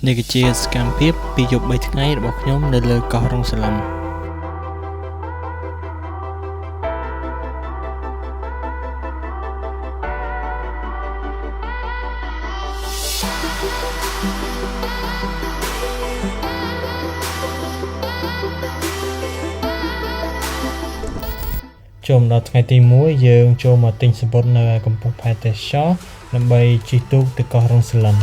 នេះគឺជាសកម្មភាពពីយប់3ថ្ងៃរបស់ខ្ញុំនៅលើកោះរងសឡឹមចូលដល់ថ្ងៃទី1យើងចូលមកទិញសំបុត្រនៅកំពង់ផែទេសចរដើម្បីជិះទូកទៅកោះរងសឡឹម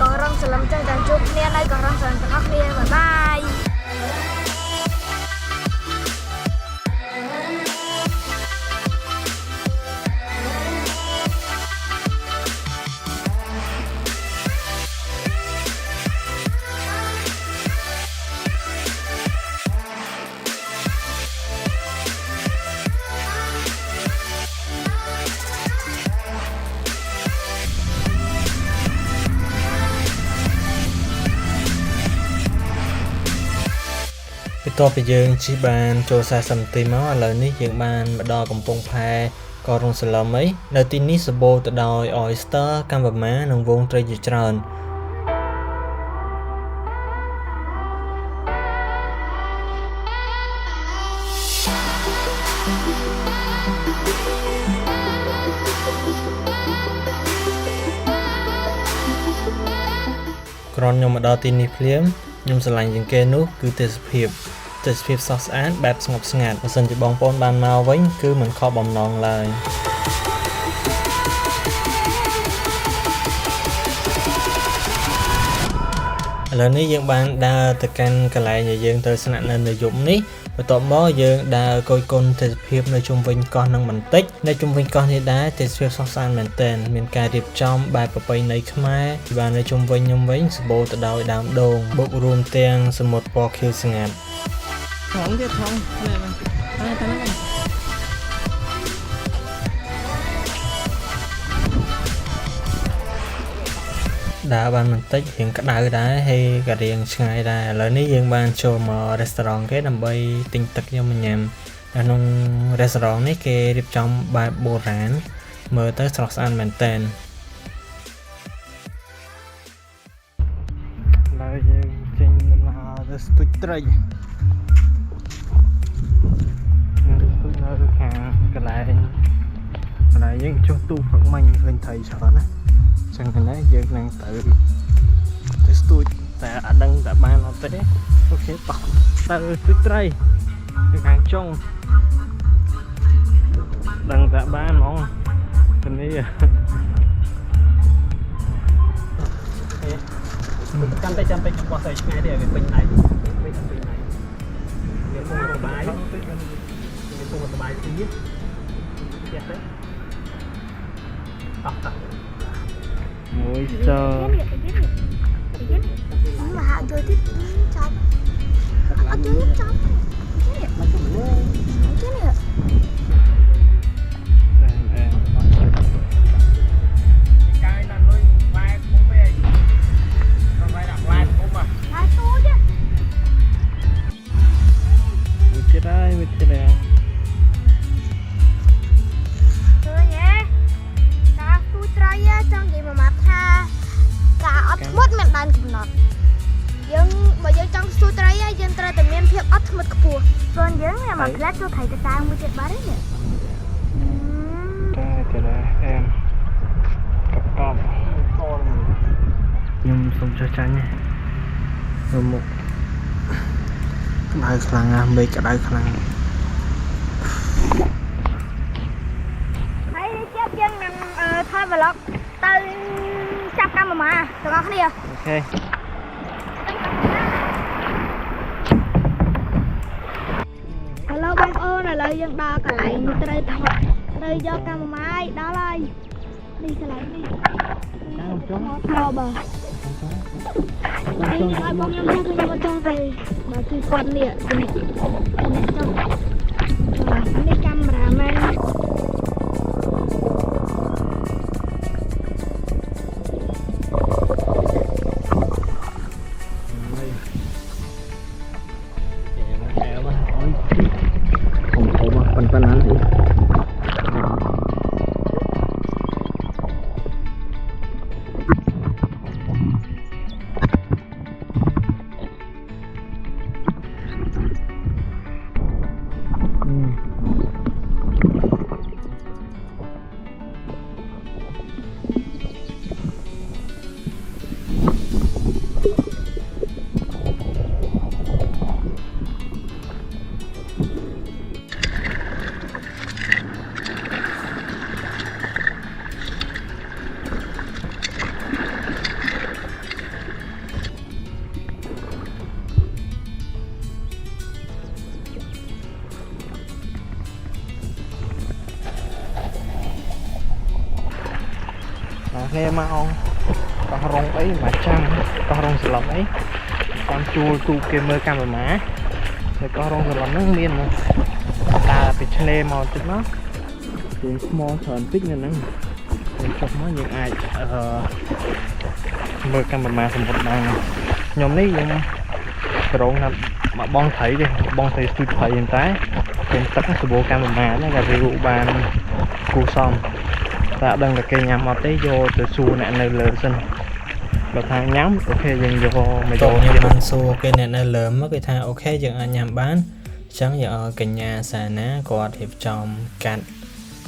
កោះរងសឡឹមចេះតែជួបគ្នានៅកោះរងសឡឹមទាំងអស់គ្នាបាយបាយបន្ទាប់ពីយើងជិះបានចូល40នាទីមកឥឡូវនេះយើងបានមកដល់កំពង់ផែកោះរងសឡឹមហើយនៅទីនេះសម្បូរទៅដោយ oyster កាំបម៉ានិងវងត្រីជាច្រើនគ្រាន់ខ្ញុំមកដល់ទីនេះភ្លាមខ្ញុំស្រឡាញ់ជាងគេនោះគឺទេសភាពសោះស្អាតបែបស្ងប់ស្ងាត់បើសិនជាបងប្អូនបានមកវិញគឺមិនខកបំណងឡើយឥឡូវនេះយើងបានដើរទៅកាន់កន្លែងដែលយើងត្រូវស្នាក់នៅយប់នេះបន្ទាប់មកយើងដើរគយគន់ទេសភាពនៅជុំវិញកោះនឹងបន្តិចនៅជុំវិញកោះនេះដែរទេសភាពសោះស្អាតមែនទែនមានការរៀបចំបែបប្រពៃណីខ្មែរបាននៅជុំវិញខ្ញុំវិញសម្បូរទៅដោយដើមដូងបូករួមទាំងសមុទ្រពណ៌ខៀវស្ងាត់ថងទៀតថងដើរបានបន្តិចរៀងក្តៅដែរហើយក៏រៀងឆ្ងាយដែរឥឡូវនេះយើងបានចូលមក restaurant គេដើម្បីទិញទឹកយកមកញ៉ាំក្នុង restaurant នេះគេរៀបចំបែបបុរាណមើលទៅស្រស់ស្អាតមែនតើឥឡូវយើងចេញដំណើរទៅស្ទូចត្រីនៅខាងកន្លែងយើងចុះទូកផឹកមិញឃើញត្រីច្រើនណាចឹងហ្នឹងយើងនឹងទៅស្ទូចតែអត់ដឹងតែបានអត់ទេអូខេតោះទៅស្ទូចត្រីនៅខាងចុងដឹងតែបានហ្មងទៅនេះកាន់តែចាំពេកបោះទៅឆ្ងាយទេឲ្យវាពេញដៃពេញដៃយើងមកសបាយយើងមកសបាយទីនេះទៀតទៅតោះមួយសmà hạ chơi tiếp chọc ở dưới chọc cái này cái là nuôi vai cũng về không phải đặt vai cũng mà hai số chứ một chiếc đây thôi nhé ta tôi trai trong gì mà mặt ha cả ớt mất mình đang cùng nọtយើងបើយើងចង់ស្ទូចត្រីយើងត្រូវតែមានភាពអត់ធ្មត់ខ្ពស់ព្រោះយើងមកផ្លែចូលថៃទៅតាមមួយទៀតបាត់ទេតែអែមកកបខ្ញុំសុំចុះចាញ់ទៅមុខក្តៅខ្លាំងណាស់មេឃក្តៅខ្លាំងហើយចាប់យើងនឹងថត vlog ទៅចាប់កាមេរ៉ាទាំងអស់គ្នាអូខេបងប្អូនឥឡូវយើងដល់កន្លែងត្រូវថតត្រូវយកកាមេរ៉ាដល់ហើយនេះកន្លែងនេះតាមចុះថតបើនេះឲ្យបងខ្ញុំថាខ្ញុំអត់ចង់ទេបើគឺគាត់នេះចុះនេះកាមេរ៉ាមែន nghe mau có rong ấy mà chăm có rong sờ lồng ấy con chua tu kia mơ cam rồi má rồi có rong sờ lồng nó miên mà ta bị chê màu chút nó tiếng small thờn tích nên nó chọc nó những ai mơ cam rồi má thành một đàn nhóm này nhưng rong là mà bong thấy đi bong thấy tôi thấy hiện tại trên tất cả bộ cam rồi má nó là rượu bàn cù xong ta đang là cây nhắm ở tới vô từ xu nè nơi lờ sinh và thang nhắm ok dừng vô mày vô như bạn xu cây nè nơi lờ mất cái thang ok dừng ở nhắm bán chẳng giờ cây nhà xà ná quạt hiệp tròn cạn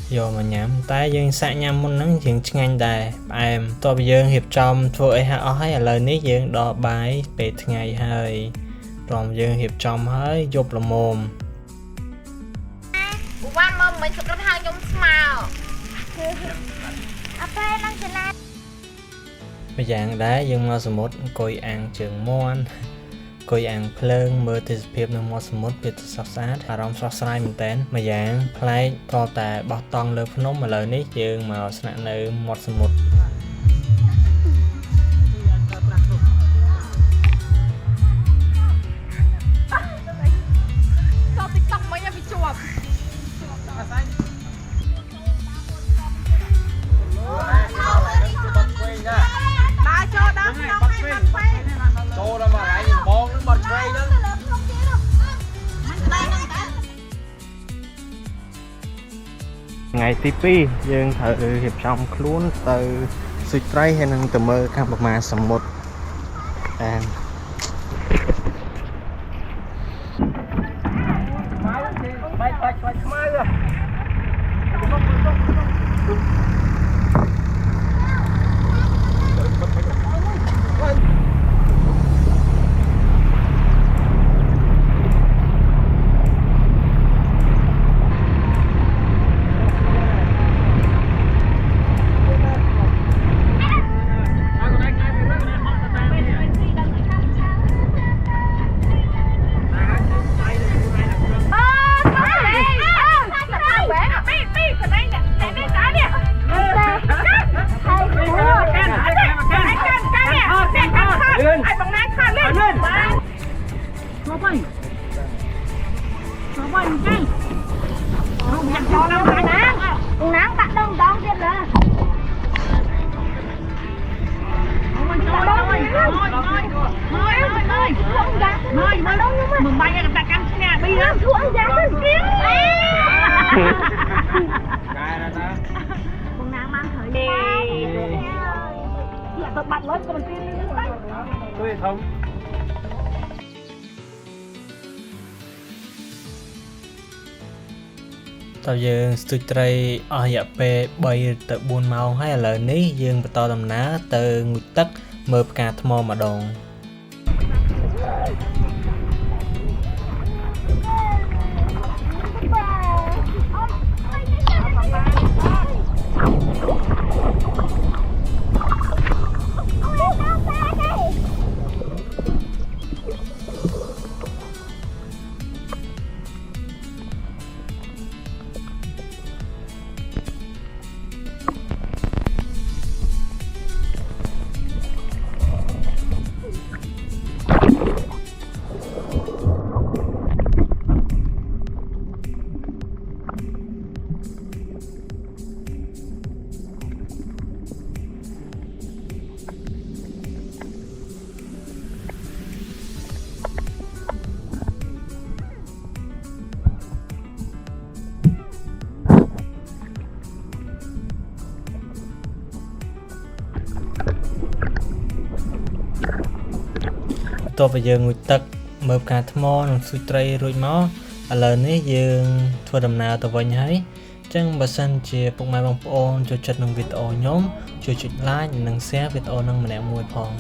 vô mà nhắm tay dừng xạ nhắm muốn nắng dừng ngay đài em tôi bây giờ hiệp tròn thôi ha hay là lời ní dừng đo bài bệt ngày hơi còn dừng hiệp tròn hơi dục là mồm quan mong mình sẽ có hai nhóm màu bây giờ đá dương mơ số 1 coi ăn trường môn coi ăn phơn mơ từ phim nó mơ số 1 bị sắp sát và rong sắp sai mình tên mà dạng play to tại bọc toàn lơ phun nóng mà lời nít dương mà sẵn nơi mơ số 1 ngày tivi dương thử hiệp trong luôn từ suy trái hay năng từ mơ cam mà sầm một Mừng bay gặp cam nhà đi đó xuống giá kiếm con nàng mang thời đi là tôi bật lên con tiên tôi không tao dương stui tray ở dạ pe bay từ buôn mau hay là ní dương to tầm ná từ ngụy tất mơ cả thmo mà đòn តបយើងងូតទឹកមើលផ្កាថ្មនិងស៊ុយត្រីរួចមកឥឡូវនេះយើងធ្វើដំណើរទៅវិញហើយចឹងបើសិនជាពុកម៉ែបងប្អូនចូលចិត្តនឹងវីដេអូខ្ញុំជួយចុច like និង share វីដេអូនឹងម្នាក់មួយផង